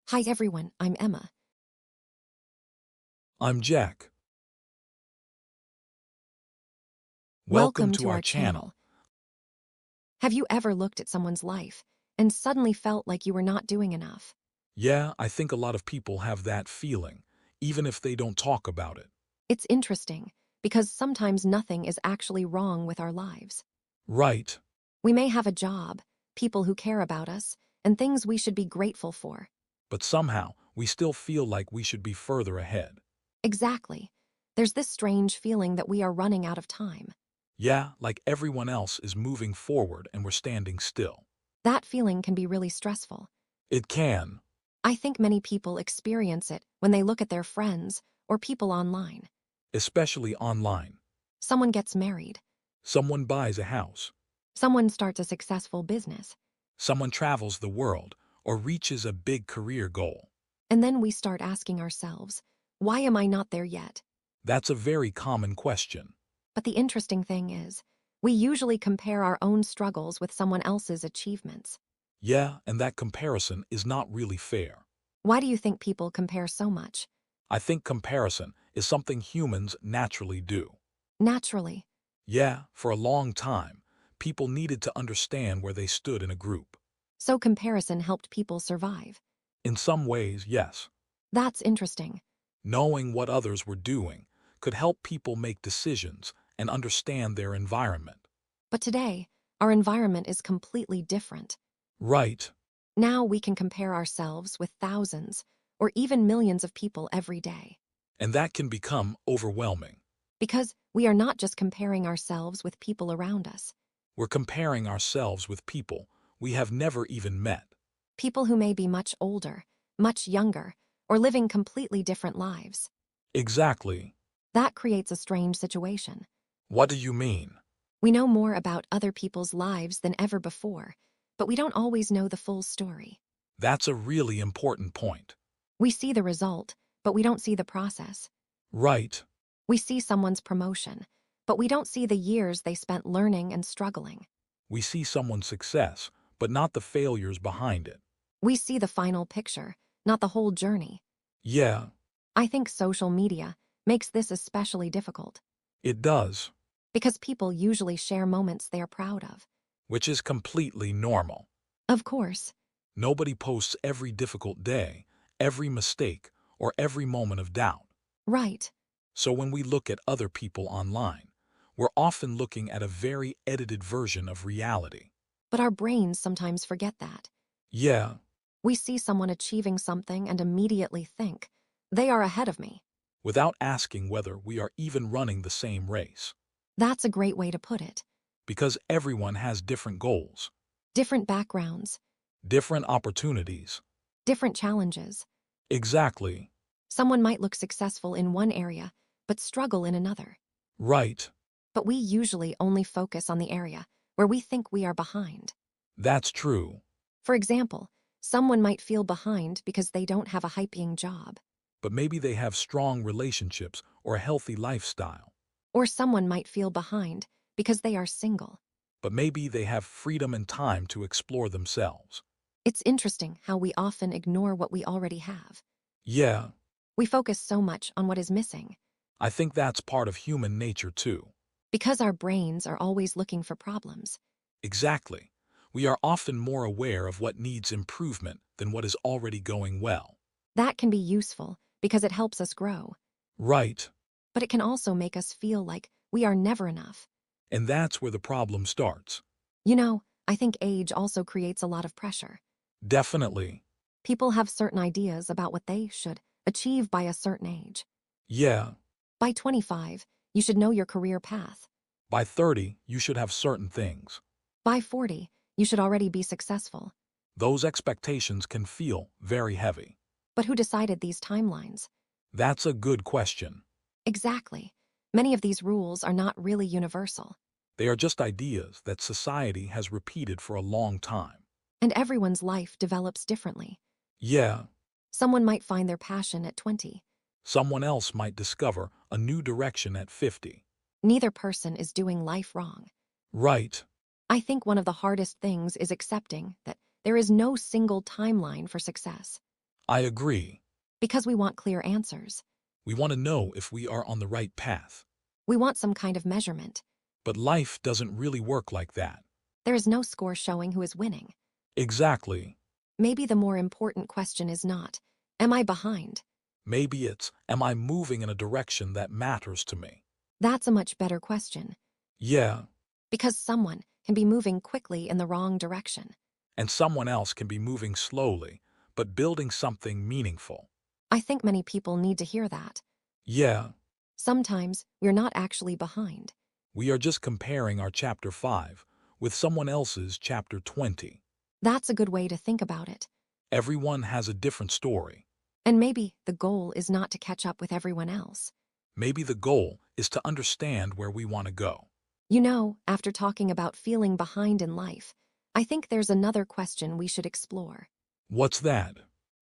Hi everyone, I'm Emma. I'm Jack. Welcome Welcome to to our our channel. channel. Have you ever looked at someone's life and suddenly felt like you were not doing enough? Yeah, I think a lot of people have that feeling, even if they don't talk about it. It's interesting because sometimes nothing is actually wrong with our lives. Right, We may have a job, people who care about us, and things we should be grateful for. but somehow we still feel like we should be further ahead. Exactly. There's this strange feeling that we are running out of time. Yeah, like everyone else is moving forward and we're standing still. That feeling can be really stressful. It can, I think many people experience it when they look at their friends or people online. especially online. Someone gets married. Someone buys a house, Someone starts a successful business, someone travels the world, or reaches a big career goal. and then we start asking ourselves, why am I not there yet? That's a very common question. But the interesting thing is, we usually compare our own struggles with someone else's achievements. Yeah, and that comparison is not really fair. Why do you think people compare so much? I think comparison is something humans naturally do. Naturally. Yeah, for a long time, people needed to understand where they stood in a group. So comparison helped people survive. In some ways, yes. That's interesting. Knowing what others were doing could help people make decisions and understand their environment. But today, our environment is completely different. Right, Now we can compare ourselves with thousands or even millions of people every day. and that can become overwhelming. Because we are not just comparing ourselves with people around us. We're comparing ourselves with people we have never even met. People who may be much older, much younger, or living completely different lives. Exactly. That creates a strange situation. What do you mean? We know more about other people's lives than ever before, but we don't always know the full story. That's a really important point. We see the result, but we don't see the process. Right. We see someone's promotion, but we don't see the years they spent learning and struggling. We see someone's success, but not the failures behind it. We see the final picture, not the whole journey. Yeah, I think social media makes this especially difficult it does, because people usually share moments they are proud of. which is completely normal. Of course, Nobody posts every difficult day, every mistake, or every moment of doubt. right. So when we look at other people online, we're often looking at a very edited version of reality. But our brains sometimes forget that. Yeah, We see someone achieving something and immediately think, they are ahead of me. without asking whether we are even running the same race. That's a great way to put it. Because everyone has different goals, Different backgrounds, different opportunities. different challenges. Exactly. Someone might look successful in one area, but struggle in another. Right. But we usually only focus on the area where we think we are behind. That's true. For example, someone might feel behind because they don't have a high-paying job, But maybe they have strong relationships or a healthy lifestyle. or someone might feel behind because they are single. But maybe they have freedom and time to explore themselves. It's interesting how we often ignore what we already have. Yeah, We focus so much on what is missing I think that's part of human nature too. because our brains are always looking for problems. Exactly. We are often more aware of what needs improvement than what is already going well. That can be useful because it helps us grow, Right. but it can also make us feel like we are never enough. And that's where the problem starts. I think age also creates a lot of pressure. Definitely. People have certain ideas about what they should achieve by a certain age. Yeah. By 25, you should know your career path. By 30, you should have certain things. By 40, you should already be successful. Those expectations can feel very heavy. But who decided these timelines? That's a good question. Exactly. Many of these rules are not really universal, They are just ideas that society has repeated for a long time. and everyone's life develops differently. Yeah, Someone might find their passion at 20. someone else might discover a new direction at 50. Neither person is doing life wrong. Right. I think one of the hardest things is accepting that there is no single timeline for success. I agree. Because we want clear answers. We want to know if we are on the right path. We want some kind of measurement. But life doesn't really work like that. There is no score showing who is winning. Exactly. Maybe the more important question is not, am I behind? Maybe it's, am I moving in a direction that matters to me? That's a much better question. Yeah, Because someone can be moving quickly in the wrong direction. and someone else can be moving slowly, but building something meaningful. I think many people need to hear that. Yeah, Sometimes we're not actually behind. we are just comparing our chapter 5 with someone else's chapter 20. That's a good way to think about it. Everyone has a different story. And maybe the goal is not to catch up with everyone else. Maybe the goal is to understand where we want to go. You know, after talking about feeling behind in life, I think there's another question we should explore. What's that?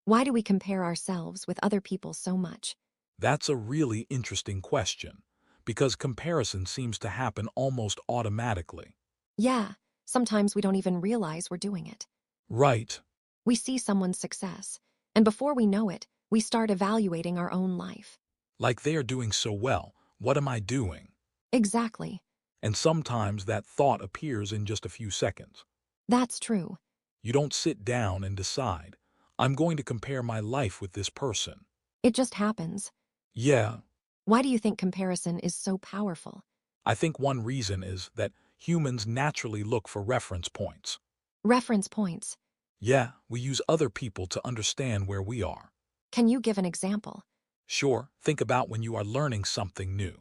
Why do we compare ourselves with other people so much? That's a really interesting question, because comparison seems to happen almost automatically. Yeah, sometimes we don't even realize we're doing it. Right. We see someone's success, and before we know it, we start evaluating our own life. Like they are doing so well, what am I doing? Exactly. And sometimes that thought appears in just a few seconds. That's true. You don't sit down and decide, I'm going to compare my life with this person. It just happens. Yeah, Why do you think comparison is so powerful? I think one reason is that humans naturally look for reference points. Reference points. Yeah, we use other people to understand where we are. Can you give an example? Sure, think about when you are learning something new.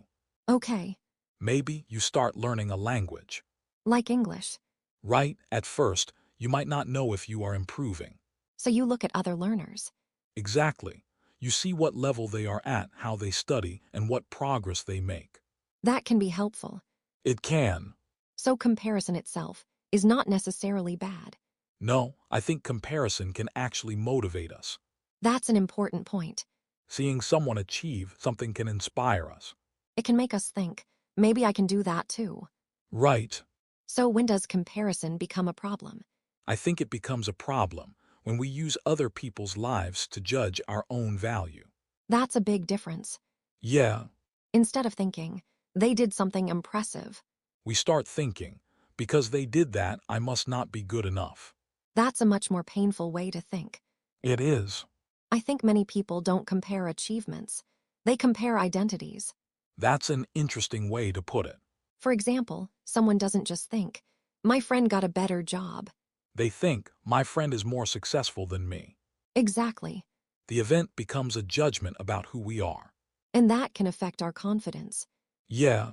Okay, Maybe you start learning a language. like English. Right, at first, you might not know if you are improving. So you look at other learners. Exactly. You see what level they are at, how they study, and what progress they make. That can be helpful. It can. So comparison itself is not necessarily bad. No, I think comparison can actually motivate us. That's an important point. Seeing someone achieve something can inspire us. It can make us think, maybe I can do that too. Right. So when does comparison become a problem? I think it becomes a problem when we use other people's lives to judge our own value. That's a big difference. Yeah, Instead of thinking, they did something impressive, we start thinking, because they did that, I must not be good enough. that's a much more painful way to think. It is. I think many people don't compare achievements. They compare identities. That's an interesting way to put it. For example, someone doesn't just think, my friend got a better job. They think, my friend is more successful than me. Exactly. The event becomes a judgment about who we are. And that can affect our confidence. Yeah,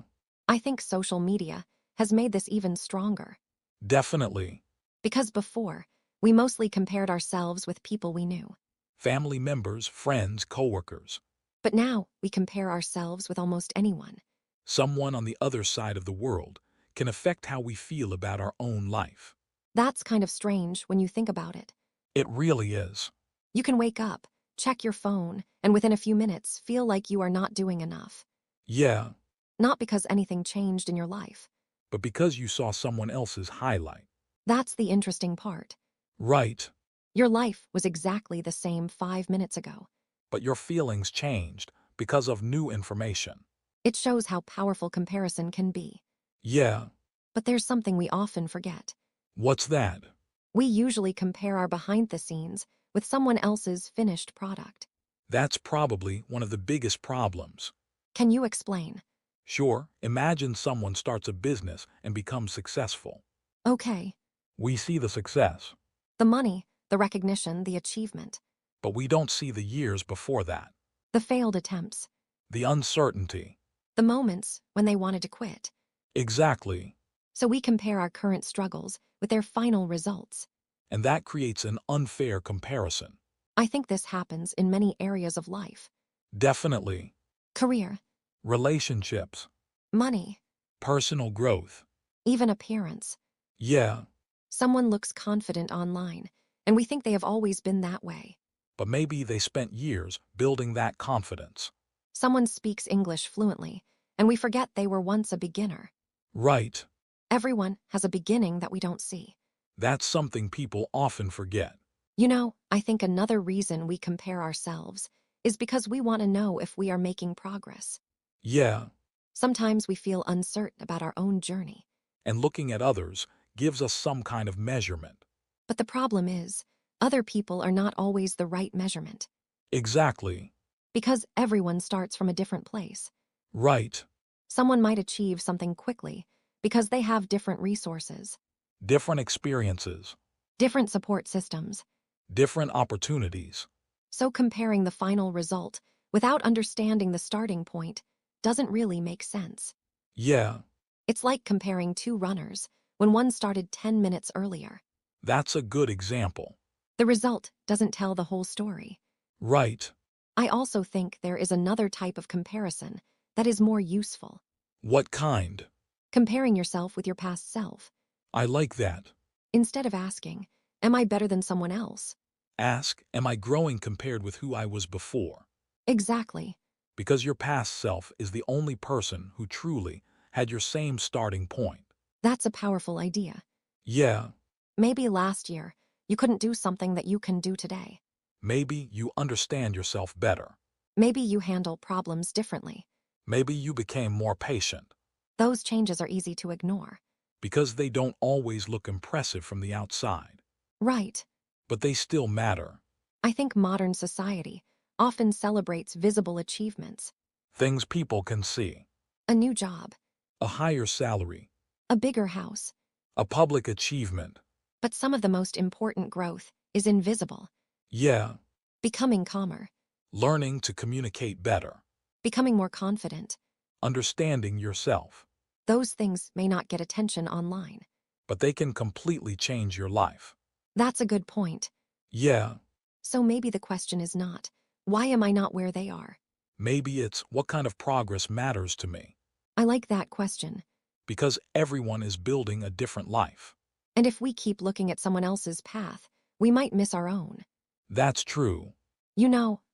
I think social media has made this even stronger. definitely. Because before, we mostly compared ourselves with people we knew. Family members, friends, coworkers. But now we compare ourselves with almost anyone. Someone on the other side of the world can affect how we feel about our own life. That's kind of strange when you think about it. It really is. You can wake up, check your phone, and within a few minutes feel like you are not doing enough. Yeah, Not because anything changed in your life. but because you saw someone else's highlight. That's the interesting part. Right, Your life was exactly the same 5 minutes ago. but your feelings changed because of new information. It shows how powerful comparison can be. Yeah, But there's something we often forget. what's that? We usually compare our behind the scenes with someone else's finished product. That's probably one of the biggest problems. Can you explain? Sure, imagine someone starts a business and becomes successful. Okay. We see the success, The money, the recognition, the achievement, but we don't see the years before that. the failed attempts, The uncertainty. the moments when they wanted to quit. Exactly. So we compare our current struggles with their final results. And that creates an unfair comparison. I think this happens in many areas of life. Definitely. Career, Relationships. money, Personal growth. even appearance. Yeah, Someone looks confident online, and we think they have always been that way. but maybe they spent years building that confidence. Someone speaks English fluently, and we forget they were once a beginner. Right. Everyone has a beginning that we don't see. That's something people often forget. I think another reason we compare ourselves is because we want to know if we are making progress. Yeah, Sometimes we feel uncertain about our own journey. and looking at others gives us some kind of measurement. But the problem is, other people are not always the right measurement, Exactly. because everyone starts from a different place. Right. Someone might achieve something quickly because they have different resources, Different experiences, different support systems. different opportunities. So comparing the final result without understanding the starting point doesn't really make sense. Yeah, It's like comparing two runners when one started 10 minutes earlier. that's a good example. The result doesn't tell the whole story. Right. I also think there is another type of comparison that is more useful. What kind? Comparing yourself with your past self. I like that. Instead of asking, am I better than someone else? Ask, am I growing compared with who I was before? Exactly. Because your past self is the only person who truly had your same starting point. That's a powerful idea. Yeah, Maybe last year, you couldn't do something that you can do today. maybe you understand yourself better. Maybe you handle problems differently. Maybe you became more patient. Those changes are easy to ignore. Because they don't always look impressive from the outside. Right. But they still matter. I think modern society often celebrates visible achievements. Things people can see. A new job, A higher salary. a bigger house. A public achievement. But some of the most important growth is invisible. Yeah, Becoming calmer, learning to communicate better. becoming more confident. Understanding yourself. Those things may not get attention online. But they can completely change your life. That's a good point. Yeah, So maybe the question is not, why am I not where they are? maybe it's what kind of progress matters to me. I like that question. Because everyone is building a different life. And if we keep looking at someone else's path, we might miss our own. That's true.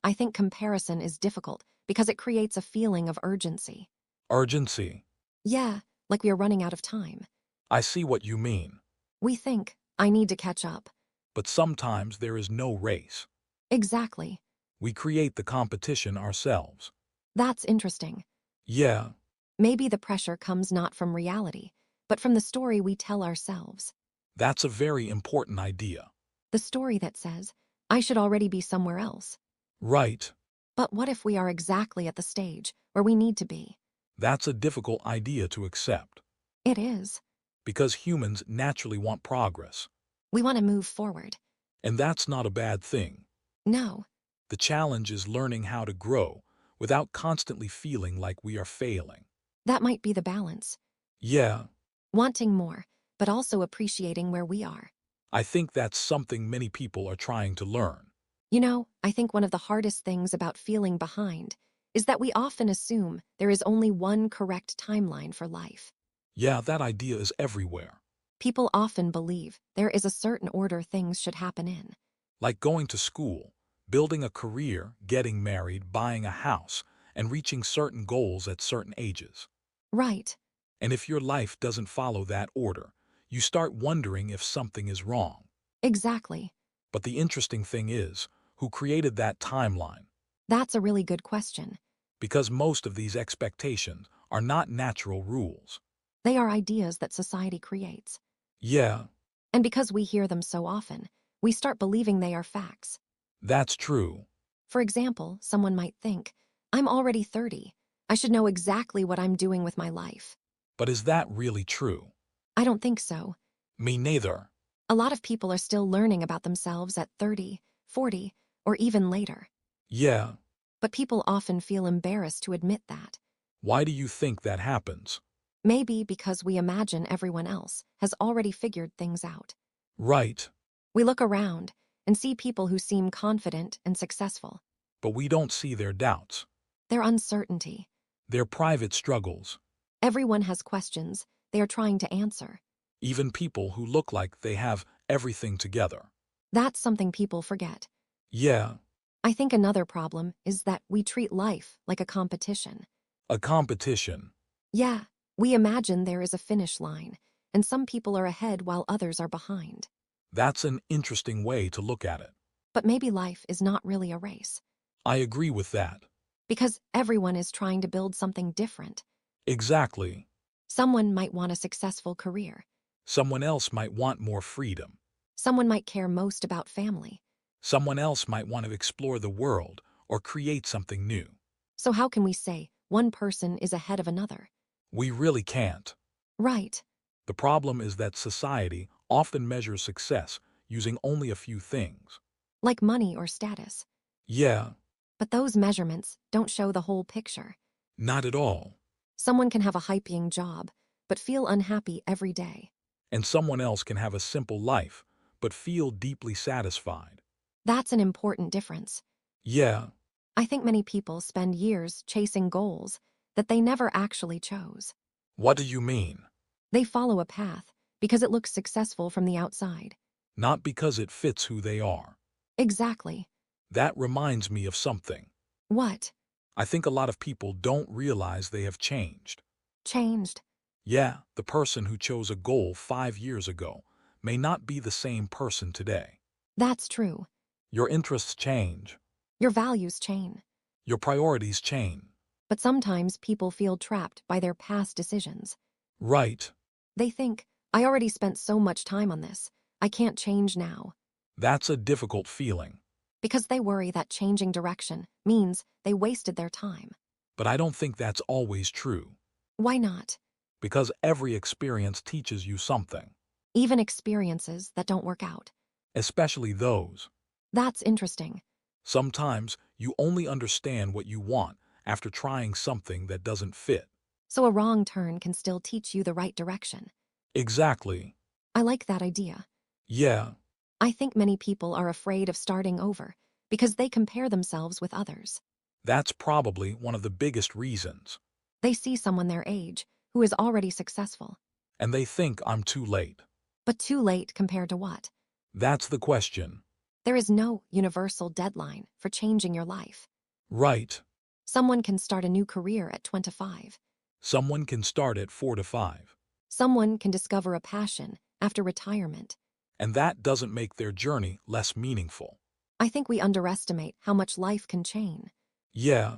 I think comparison is difficult because it creates a feeling of urgency. Urgency. Yeah, like we are running out of time. I see what you mean. We think, I need to catch up. But sometimes there is no race. Exactly. We create the competition ourselves. That's interesting. Yeah, Maybe the pressure comes not from reality, but from the story we tell ourselves. that's a very important idea. The story that says, I should already be somewhere else. Right. But what if we are exactly at the stage where we need to be? That's a difficult idea to accept. It is. Because humans naturally want progress. We want to move forward. And that's not a bad thing. No, The challenge is learning how to grow without constantly feeling like we are failing. that might be the balance. Yeah, Wanting more, but also appreciating where we are. I think that's something many people are trying to learn. I think one of the hardest things about feeling behind is that we often assume there is only one correct timeline for life. Yeah, that idea is everywhere. People often believe there is a certain order things should happen in. Like going to school, building a career, getting married, buying a house, and reaching certain goals at certain ages. Right, And if your life doesn't follow that order, you start wondering if something is wrong. exactly. But the interesting thing is, who created that timeline? That's a really good question. Because most of these expectations are not natural rules. They are ideas that society creates. Yeah, And because we hear them so often, we start believing they are facts. that's true. For example, someone might think, I'm already 30. I should know exactly what I'm doing with my life. But is that really true? I don't think so. Me neither. A lot of people are still learning about themselves at 30, 40, or even later. Yeah, But people often feel embarrassed to admit that. why do you think that happens? Maybe because we imagine everyone else has already figured things out. Right, We look around and see people who seem confident and successful. but we don't see their doubts, Their uncertainty. their private struggles, Everyone has questions they are trying to answer. even people who look like they have everything together. That's something people forget. Yeah, I think another problem is that we treat life like a competition. a competition. Yeah, we imagine there is a finish line, and some people are ahead while others are behind. That's an interesting way to look at it. But maybe life is not really a race, I agree with that. because everyone is trying to build something different. Exactly. Someone might want a successful career. Someone else might want more freedom. Someone might care most about family. Someone else might want to explore the world or create something new. So how can we say one person is ahead of another? We really can't. Right. The problem is that society often measures success using only a few things. Like money or status. Yeah, But those measurements don't show the whole picture. not at all. Someone can have a high-paying job, but feel unhappy every day. And someone else can have a simple life, but feel deeply satisfied. That's an important difference. Yeah, I think many people spend years chasing goals that they never actually chose. what do you mean? They follow a path because it looks successful from the outside. Not because it fits who they are. Exactly. That reminds me of something. What? I think a lot of people don't realize they have changed. Changed. Yeah, the person who chose a goal 5 years ago may not be the same person today. That's true. Your interests change. Your values change. Your priorities change. But sometimes people feel trapped by their past decisions. Right. They think, I already spent so much time on this. I can't change now. That's a difficult feeling. Because they worry that changing direction means they wasted their time. But I don't think that's always true. Why not? Because every experience teaches you something. Even experiences that don't work out. Especially those. That's interesting. Sometimes you only understand what you want after trying something that doesn't fit. So a wrong turn can still teach you the right direction. Exactly. I like that idea. Yeah, I think many people are afraid of starting over because they compare themselves with others. that's probably one of the biggest reasons. They see someone their age who is already successful. And they think I'm too late. But too late compared to what? That's the question. There is no universal deadline for changing your life. Right. Someone can start a new career at 25. Someone can start at 4 to 5. Someone can discover a passion after retirement. And that doesn't make their journey less meaningful. I think we underestimate how much life can change. Yeah,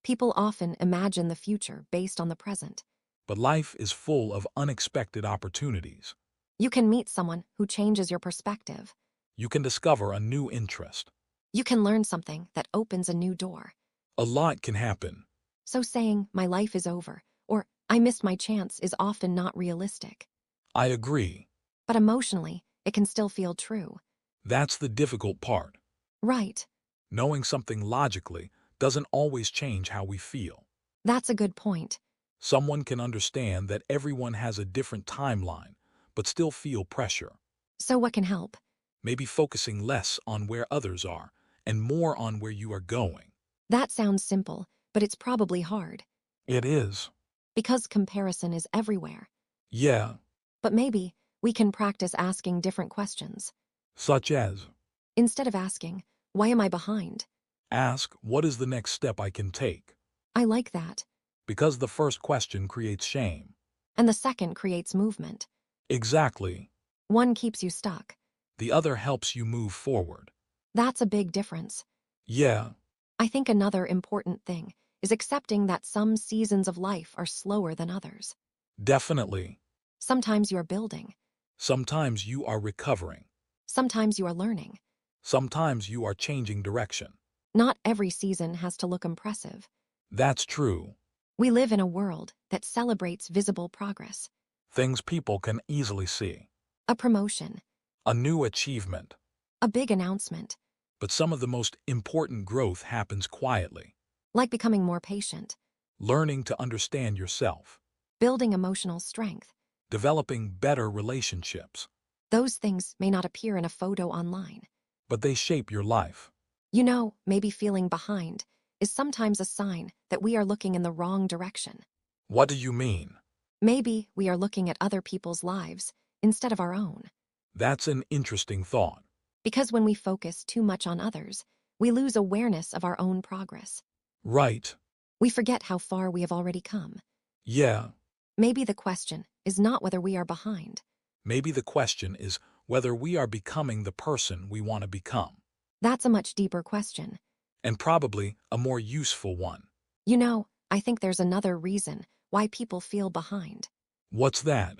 People often imagine the future based on the present. but life is full of unexpected opportunities. You can meet someone who changes your perspective. You can discover a new interest. You can learn something that opens a new door. A lot can happen. So saying, my life is over, or I missed my chance is often not realistic. I agree. But emotionally, it can still feel true. That's the difficult part. Right. Knowing something logically doesn't always change how we feel. That's a good point. Someone can understand that everyone has a different timeline, but still feel pressure. So what can help? Maybe focusing less on where others are and more on where you are going. That sounds simple, but it's probably hard. It is. Because comparison is everywhere. Yeah, But maybe we can practice asking different questions. such as, Instead of asking, why am I behind? ask, what is the next step I can take? I like that. Because the first question creates shame. And the second creates movement. Exactly. One keeps you stuck. The other helps you move forward. That's a big difference. Yeah, I think another important thing is accepting that some seasons of life are slower than others. definitely. Sometimes you're building. Sometimes you are recovering. Sometimes you are learning. Sometimes you are changing direction. Not every season has to look impressive. That's true. We live in a world that celebrates visible progress. Things people can easily see. A promotion. A new achievement. A big announcement. But some of the most important growth happens quietly. Like becoming more patient. Learning to understand yourself. Building emotional strength. Developing better relationships. Those things may not appear in a photo online. But they shape your life. You know, maybe feeling behind is sometimes a sign that we are looking in the wrong direction. What do you mean? Maybe we are looking at other people's lives instead of our own. That's an interesting thought. Because when we focus too much on others, we lose awareness of our own progress. Right. We forget how far we have already come. Yeah. Maybe the question is not whether we are behind. Maybe the question is whether we are becoming the person we want to become, That's a much deeper question. and probably a more useful one. I think there's another reason why people feel behind. What's that?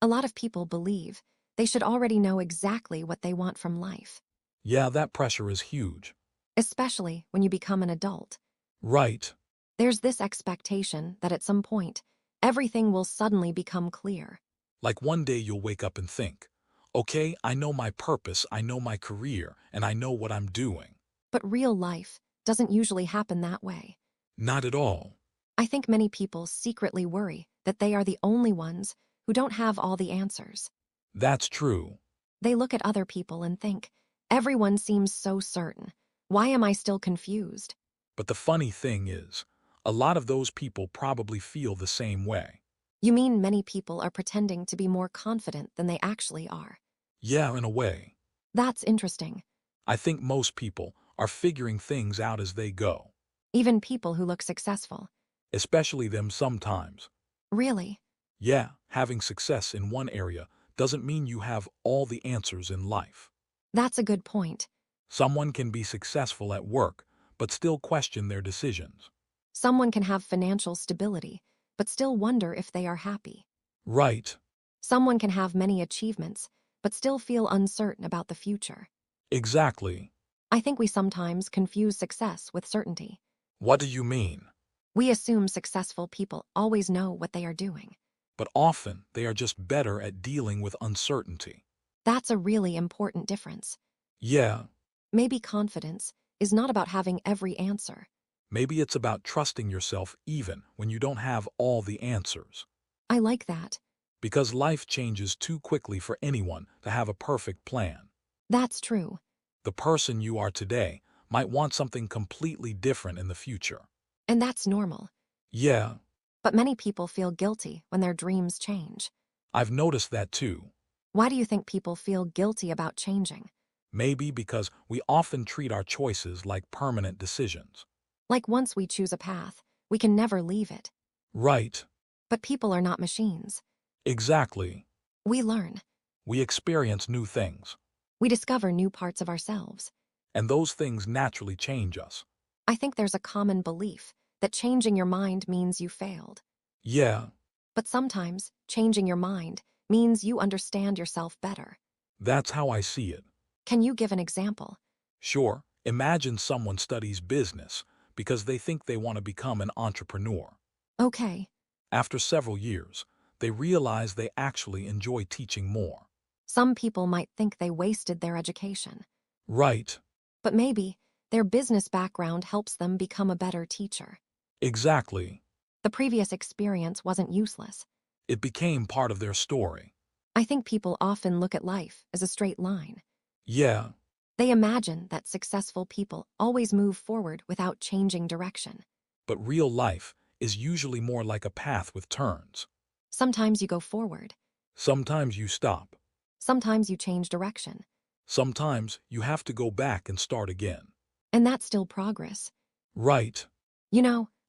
A lot of people believe they should already know exactly what they want from life, Yeah, that pressure is huge. especially when you become an adult. Right. There's this expectation that at some point, everything will suddenly become clear. Like one day you'll wake up and think, okay, I know my purpose, I know my career, and I know what I'm doing. But real life doesn't usually happen that way. Not at all. I think many people secretly worry that they are the only ones who don't have all the answers. That's true. They look at other people and think, everyone seems so certain. Why am I still confused? But the funny thing is, a lot of those people probably feel the same way. You mean many people are pretending to be more confident than they actually are? Yeah, in a way. That's interesting. I think most people are figuring things out as they go, Even people who look successful. especially them sometimes. Really? Yeah, having success in one area doesn't mean you have all the answers in life. That's a good point. Someone can be successful at work, but still question their decisions. Someone can have financial stability, but still wonder if they are happy. Right. Someone can have many achievements, but still feel uncertain about the future. Exactly. I think we sometimes confuse success with certainty. What do you mean? We assume successful people always know what they are doing. But often they are just better at dealing with uncertainty. That's a really important difference. Yeah, Maybe confidence is not about having every answer. maybe it's about trusting yourself even when you don't have all the answers. I like that. Because life changes too quickly for anyone to have a perfect plan. That's true. The person you are today might want something completely different in the future. And that's normal. Yeah, But many people feel guilty when their dreams change. I've noticed that too. Why do you think people feel guilty about changing? Maybe because we often treat our choices like permanent decisions. Like once we choose a path, we can never leave it. Right, But people are not machines. exactly. We learn. We experience new things, We discover new parts of ourselves. and those things naturally change us. I think there's a common belief that changing your mind means you failed. Yeah, But sometimes, changing your mind means you understand yourself better. that's how I see it. Can you give an example? Sure, imagine someone studies business because they think they want to become an entrepreneur. Okay, After several years, they realize they actually enjoy teaching more. some people might think they wasted their education. Right, But maybe their business background helps them become a better teacher. exactly. The previous experience wasn't useless. It became part of their story. I think people often look at life as a straight line. Yeah, They imagine that successful people always move forward without changing direction. but real life is usually more like a path with turns. Sometimes you go forward. Sometimes you stop. Sometimes you change direction. Sometimes you have to go back and start again. And that's still progress. Right,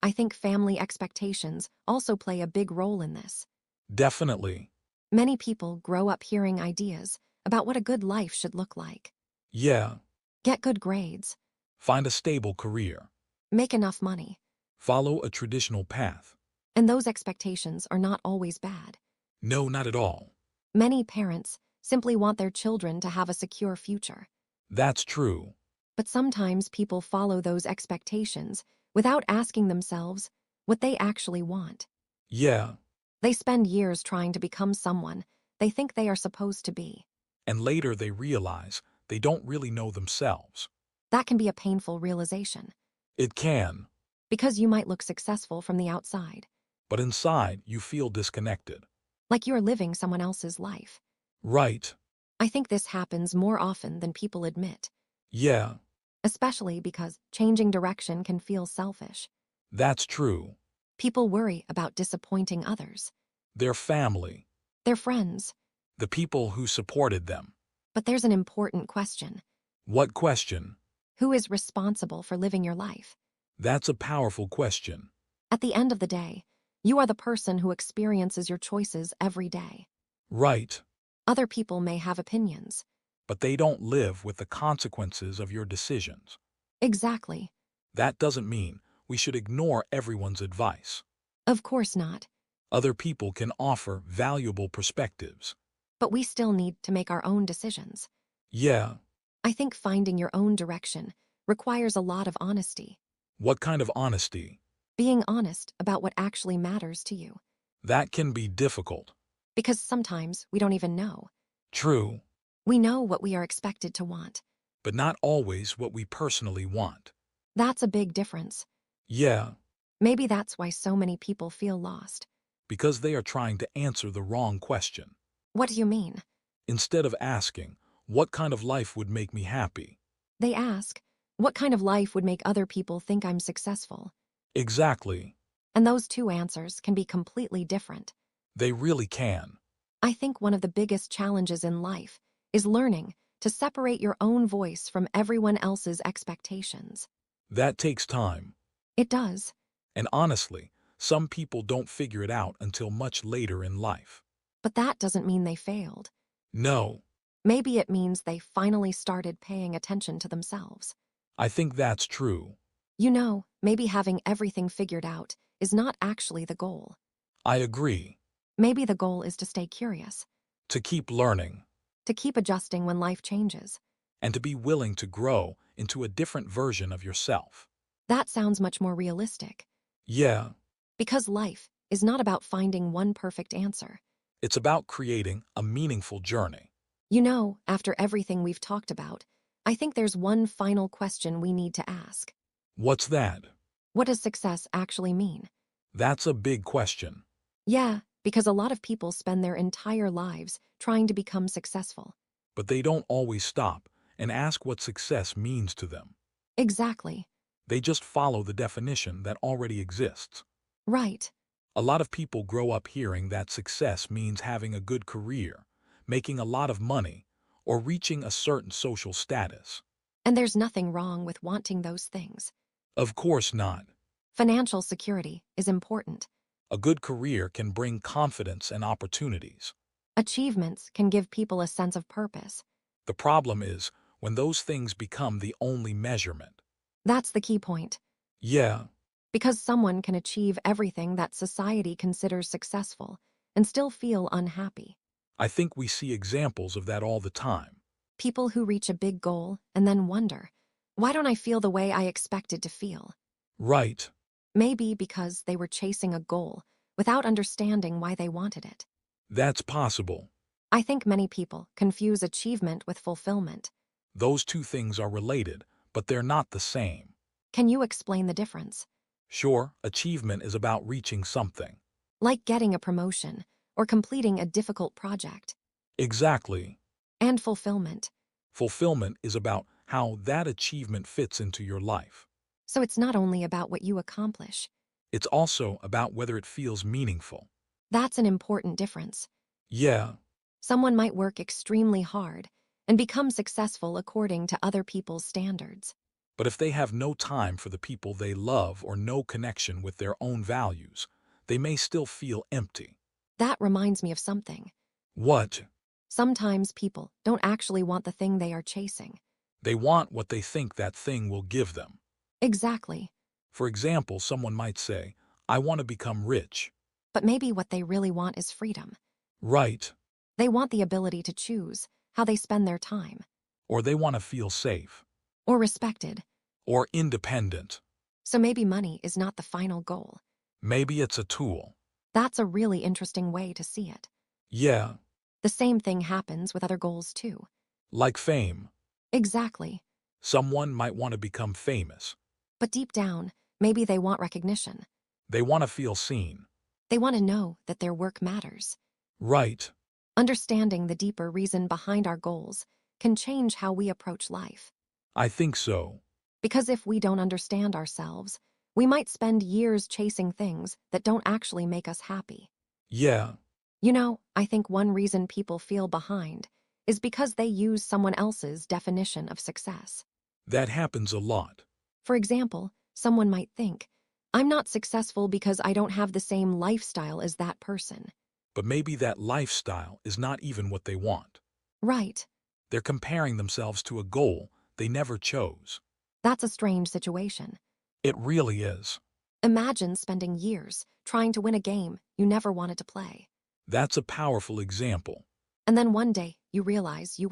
I think family expectations also play a big role in this. definitely. Many people grow up hearing ideas about what a good life should look like. Yeah, Get good grades. find a stable career. Make enough money. Follow a traditional path. And those expectations are not always bad. No, not at all. Many parents simply want their children to have a secure future. That's true. But sometimes people follow those expectations without asking themselves what they actually want. Yeah, They spend years trying to become someone they think they are supposed to be. and later they realize they don't really know themselves. That can be a painful realization, It can, because you might look successful from the outside, but inside you feel disconnected. like you're living someone else's life. Right, I think this happens more often than people admit, yeah, especially because changing direction can feel selfish. that's true. People worry about disappointing others, Their family, their friends. the people who supported them. But there's an important question. What question? Who is responsible for living your life? That's a powerful question. At the end of the day, you are the person who experiences your choices every day. Right, Other people may have opinions. but they don't live with the consequences of your decisions. Exactly. That doesn't mean we should ignore everyone's advice. Of course not. Other people can offer valuable perspectives. But we still need to make our own decisions. Yeah, I think finding your own direction requires a lot of honesty. what kind of honesty? Being honest about what actually matters to you. That can be difficult. Because sometimes we don't even know. True, We know what we are expected to want. but not always what we personally want. That's a big difference. Yeah, Maybe that's why so many people feel lost. because they are trying to answer the wrong question. What do you mean? Instead of asking, what kind of life would make me happy? They ask, what kind of life would make other people think I'm successful? Exactly, And those two answers can be completely different. they really can. I think one of the biggest challenges in life is learning to separate your own voice from everyone else's expectations. That takes time. It does. And honestly, some people don't figure it out until much later in life. But that doesn't mean they failed. No, Maybe it means they finally started paying attention to themselves. I think that's true. Maybe having everything figured out is not actually the goal. I agree. Maybe the goal is to stay curious, To keep learning to keep adjusting when life changes. and to be willing to grow into a different version of yourself. That sounds much more realistic. Yeah, Because life is not about finding one perfect answer. it's about creating a meaningful journey. After everything we've talked about, I think there's one final question we need to ask. What's that? What does success actually mean? That's a big question. Yeah, because a lot of people spend their entire lives trying to become successful. But they don't always stop and ask what success means to them. Exactly. They just follow the definition that already exists. Right. A lot of people grow up hearing that success means having a good career, making a lot of money, or reaching a certain social status. And there's nothing wrong with wanting those things. Of course not. Financial security is important. A good career can bring confidence and opportunities. Achievements can give people a sense of purpose. The problem is when those things become the only measurement. That's the key point. Yeah, Because someone can achieve everything that society considers successful and still feel unhappy. I think we see examples of that all the time. People who reach a big goal and then wonder, why don't I feel the way I expected to feel? Right. Maybe because they were chasing a goal without understanding why they wanted it. That's possible. I think many people confuse achievement with fulfillment. Those two things are related, but they're not the same. Can you explain the difference? Sure, achievement is about reaching something. Like getting a promotion or completing a difficult project. Exactly. And fulfillment. Fulfillment is about how that achievement fits into your life. So it's not only about what you accomplish. It's also about whether it feels meaningful. That's an important difference. Yeah, Someone might work extremely hard and become successful according to other people's standards. but if they have no time for the people they love or no connection with their own values, they may still feel empty. That reminds me of something. What? Sometimes people don't actually want the thing they are chasing. They want what they think that thing will give them. Exactly. For example, someone might say, I want to become rich. But maybe what they really want is freedom. Right. They want the ability to choose how they spend their time. Or they want to feel safe. Or respected. Or independent. So maybe money is not the final goal. Maybe it's a tool. That's a really interesting way to see it. Yeah, The same thing happens with other goals too. like fame. Exactly. Someone might want to become famous. But deep down, maybe they want recognition. They want to feel seen. They want to know that their work matters. Right. Understanding the deeper reason behind our goals can change how we approach life. I think so. Because if we don't understand ourselves, we might spend years chasing things that don't actually make us happy. Yeah, I think one reason people feel behind is because they use someone else's definition of success. that happens a lot. For example, someone might think, I'm not successful because I don't have the same lifestyle as that person. But maybe that lifestyle is not even what they want. Right. They're comparing themselves to a goal they never chose. That's a strange situation. It really is. Imagine spending years trying to win a game you never wanted to play. That's a powerful example. And then one day, you realize you were